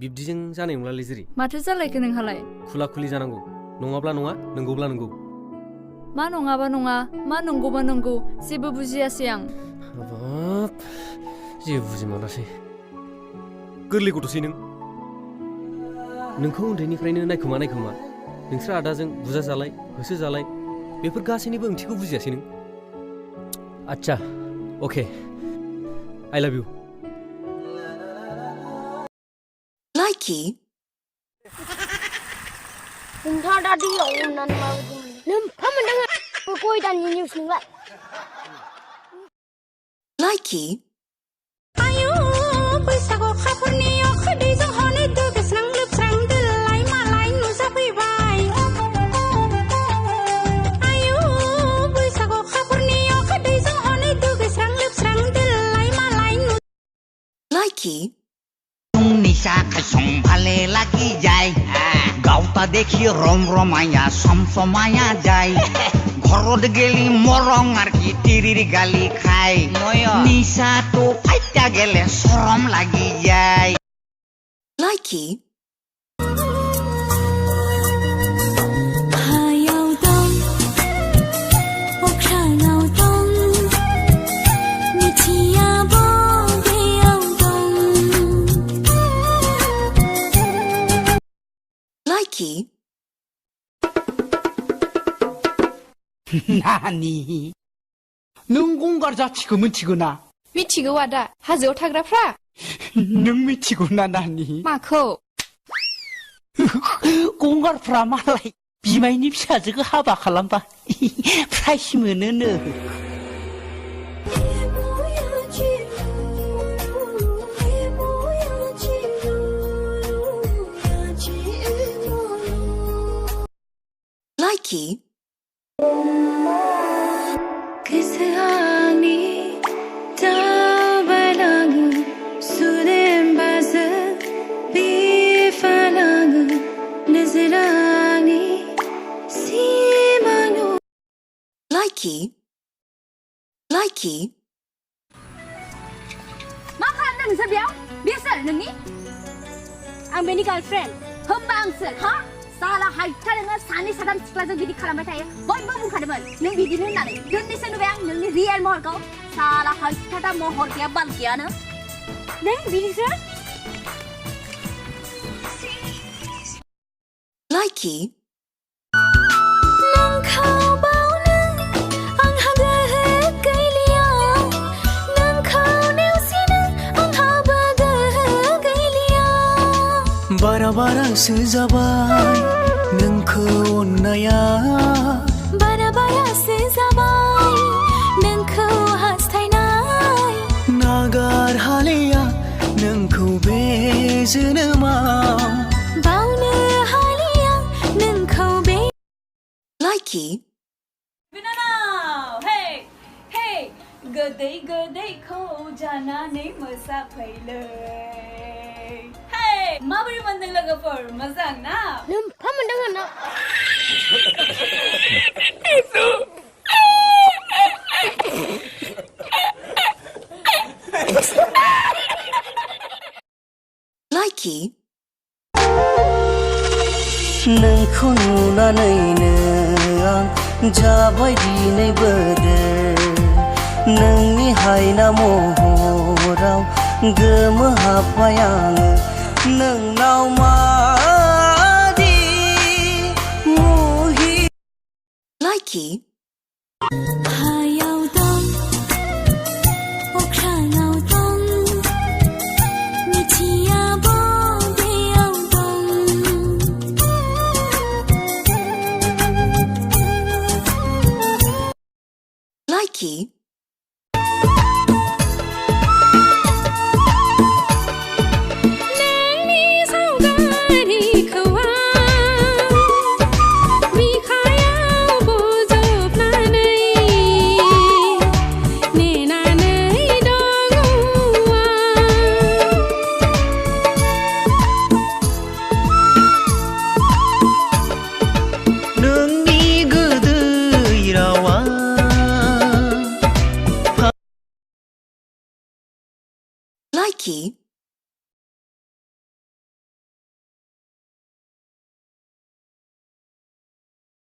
बिब्दिजों जानाय नंलालै जेरै माथो जालायखो नोंहालाय खुला खुलि जानांगौ नङाब्ला नङा नंगौब्ला नंगौ मा नङाबा नङा मा नंगौबा नंगौ जेबो बुजियासै आं हाबाब जेबो बुजिमारासै गोरलै गथ'सै नोंखौ उन्दैनिफ्रायनो नायखोमा नोंसोर आदाजों बुजा जालाय होसो जालाय बेफोर गासैनिबो ओंथिखौ बुजियासै नों आच्छा अके I love you Likey नोंथाङा दा दैयाव हमनानै माबायदि लोमफा मोनदों गय दाननि निउस नोंलाय Likey आयौ बैसागु खाफोरनि अखादैजों हनै दुगैस्रां लोबस्रां दोलाय मालाय नुजाफैबाय आयौ बैसागु खाफोरनि अखादैजों हनै दुगैस्रां लोबस्रां दोलाय मालाय Likey निशा खायसं भाले लागी जाय गावता देखि रम रमाया समसमाया जाय घरत गेली मरं आरकी तिरिर गाली खाय निशा तो फाइटा गेले शरम लागी जाय Likey Likey नानि नों गंगार जाथिखौ मिथिगौना मिथिगौ आदा हाजोआव थाग्राफ्रा नों मिथिगौना नानि माखौ गंगारफ्रा मालाय बिमायनि फिसाजोखौ हाबा खालामबा प्राइज मोनोनो Likey 그스하니 다발랑은 수렘바스 비팔랑은 느즈라니 시마노 Likey मा खालामदों नोंसोर बेयाव बेयो सोर नोंनि आं बेनि गार्लफ्रेन्ड होमबा आं सोर हा साला हायथा नोङो सानै साथाम सिख्लाजों बिदि खालामबाय थायो बयबो बुंखादोंमोन नों बिदिनो होननानै दिनैसो नुबाय आं नोंनि रियेल महरखौ साला हायथा महर गैया बाल गैयानो नों बिदिसो Likey बारा बारासो जाबाय नोंखौ अननाया बारा बारासो जाबाय नोंखौ हास्थायनाय नागार हालिया नोंखौ बे जोनोमाव बावनो हालिया नोंखौ बे Likey बिनानाव हे हे गोदै गोदैखौ जानानै मोसाफैलै हे माबोरै मोनदों लोगोफोर मोजां ना लोमफा मोनदों आंना Likey नोंखौ नुनानैनो आं जाबाय दिनै बोदोर नोंनि हायना महराव गोमोहाबबाय आङो नोंनाव मादि मुहि Likey हायाव दं अख्राङाव दं मिथिया बबेयाव दं Likey नोंनि सावगारिखौ आं बिखायाव बजबनानै नेनानै दङ नोंनि गोदै रावा Likey